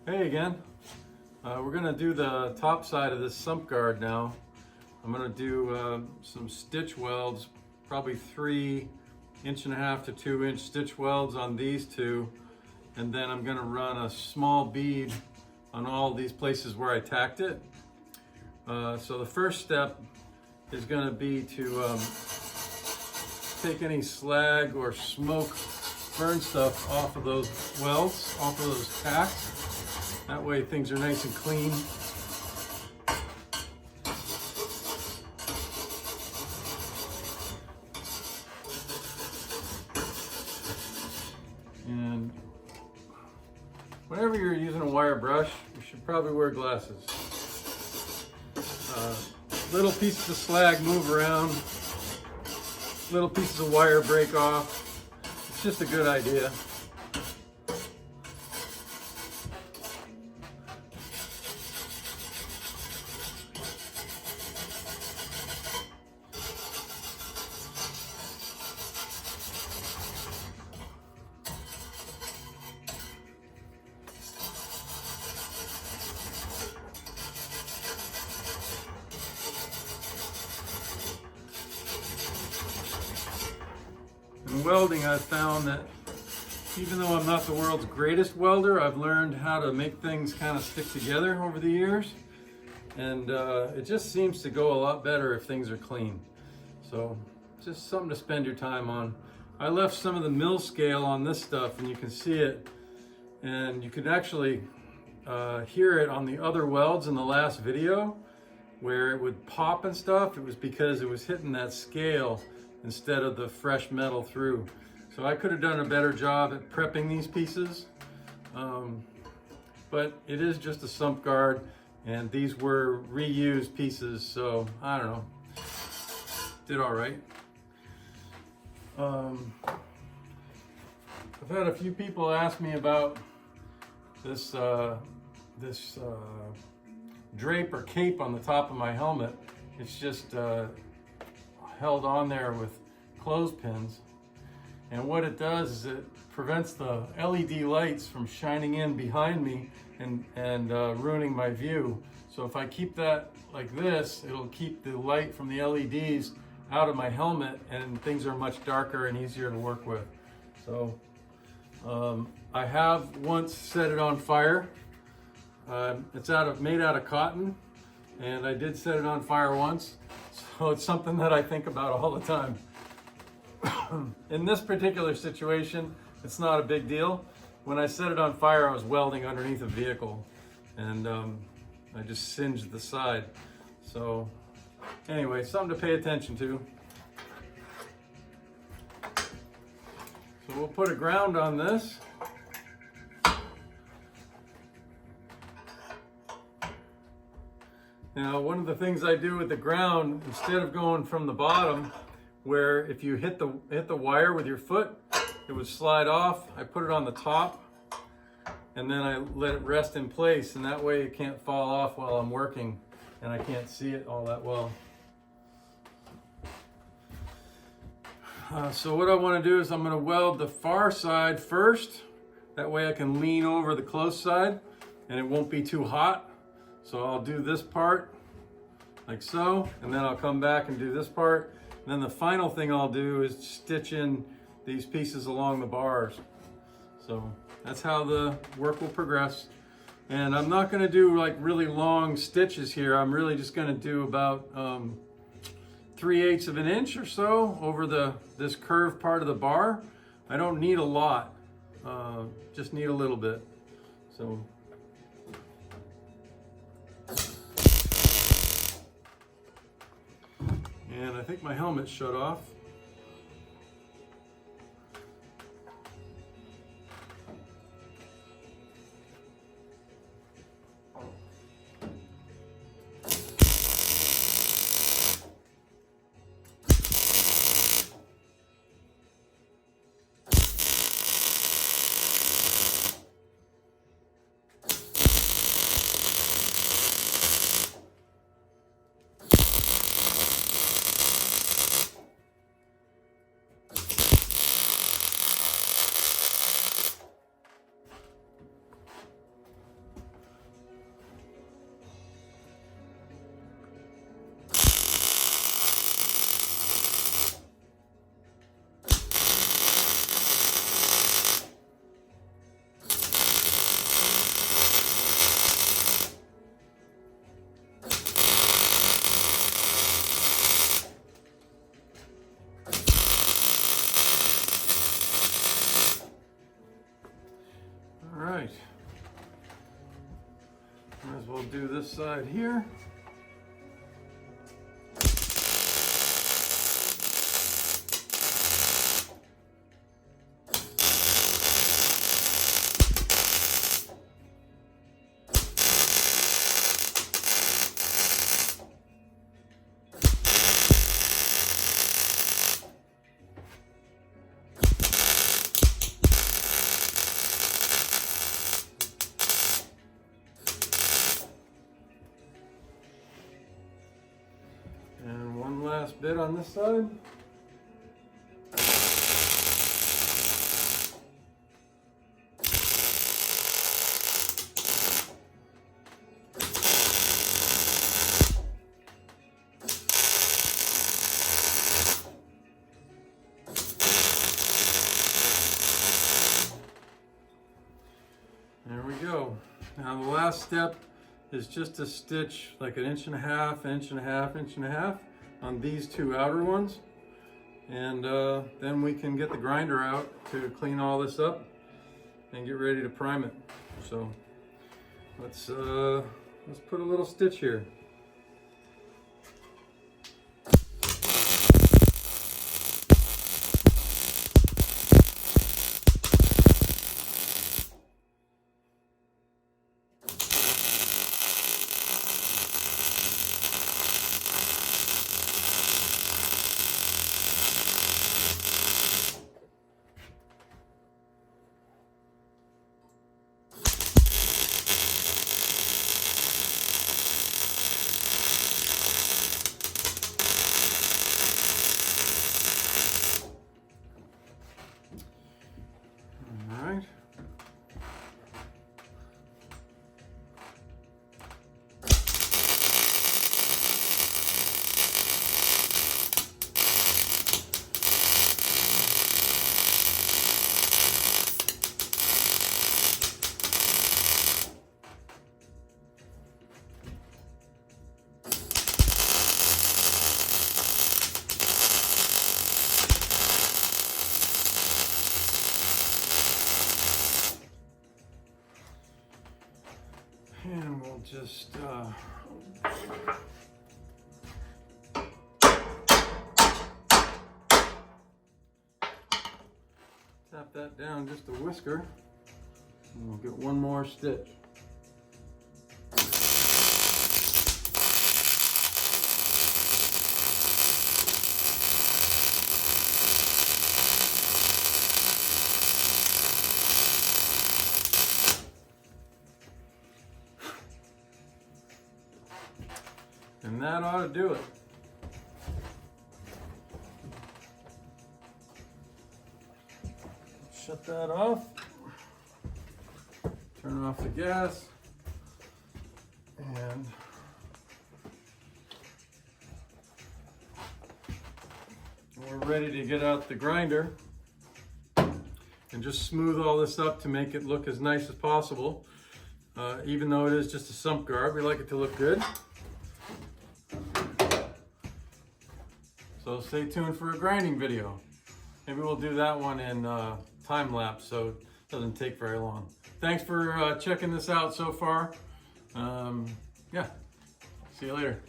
Hey again. We're going to do the top side of this sump guard now. I'm going to do some stitch welds, probably 3.5 to 2 inch stitch welds on these two, and then I'm going to run a small bead on all these places where I tacked it. So the first step is going to be to take any slag or smoke, burn stuff off of those welds, off of those tacks. That way things are nice and clean. And whenever you're using a wire brush, you should probably wear glasses. Little pieces of slag move around, little pieces of wire break off. It's just a good idea. In welding, I've found that even though I'm not the world's greatest welder, I've learned how to make things kind of stick together over the years. And it just seems to go a lot better if things are clean. So just something to spend your time on. I left some of the mill scale on this stuff, and you can see it. And you can actually hear it on the other welds in the last video where it would pop and stuff. It was because it was hitting that scale instead of the fresh metal through. So I could have done a better job at prepping these pieces, but it is just a sump guard, and these were reused pieces, so I don't know, did all right. I've had a few people ask me about this drape or cape on the top of my helmet. It's just held on there with clothespins, and what it does is it prevents the LED lights from shining in behind me and ruining my view. So if I keep that like this, it'll keep the light from the LEDs out of my helmet, and things are much darker and easier to work with. So I have once set it on fire. It's made out of cotton, and I did set it on fire once. So it's something that I think about all the time. In this particular situation, it's not a big deal. When I set it on fire, I was welding underneath a vehicle, and I just singed the side. So anyway, something to pay attention to. So we'll put a ground on this. Now, one of the things I do with the ground, instead of going from the bottom, where if you hit the wire with your foot, it would slide off, I put it on the top, and then I let it rest in place, and that way it can't fall off while I'm working, and I can't see it all that well. So what I want to do is I'm going to weld the far side first. That way I can lean over the close side, and it won't be too hot. So I'll do this part like so, and then I'll come back and do this part. And then the final thing I'll do is stitch in these pieces along the bars. So that's how the work will progress. And I'm not gonna do like really long stitches here. I'm really just gonna do about 3/8 of an inch or so over this curved part of the bar. I don't need a lot, just need a little bit. So. And I think my helmet's shut off. Might as well do this side here. And one last bit on this side. There we go. Now the last step is just to stitch like 1.5 inches, 1.5 inches, 1.5 inches on these two outer ones. And then we can get the grinder out to clean all this up and get ready to prime it. So let's put a little stitch here. And we'll just tap that down just a whisker, and we'll get one more stitch. And that ought to do it. Shut that off. Turn off the gas. And we're ready to get out the grinder and just smooth all this up to make it look as nice as possible. Even though it is just a sump guard, we like it to look good. So stay tuned for a grinding video. Maybe we'll do that one in time lapse, so it doesn't take very long. Thanks for checking this out so far. Yeah, see you later.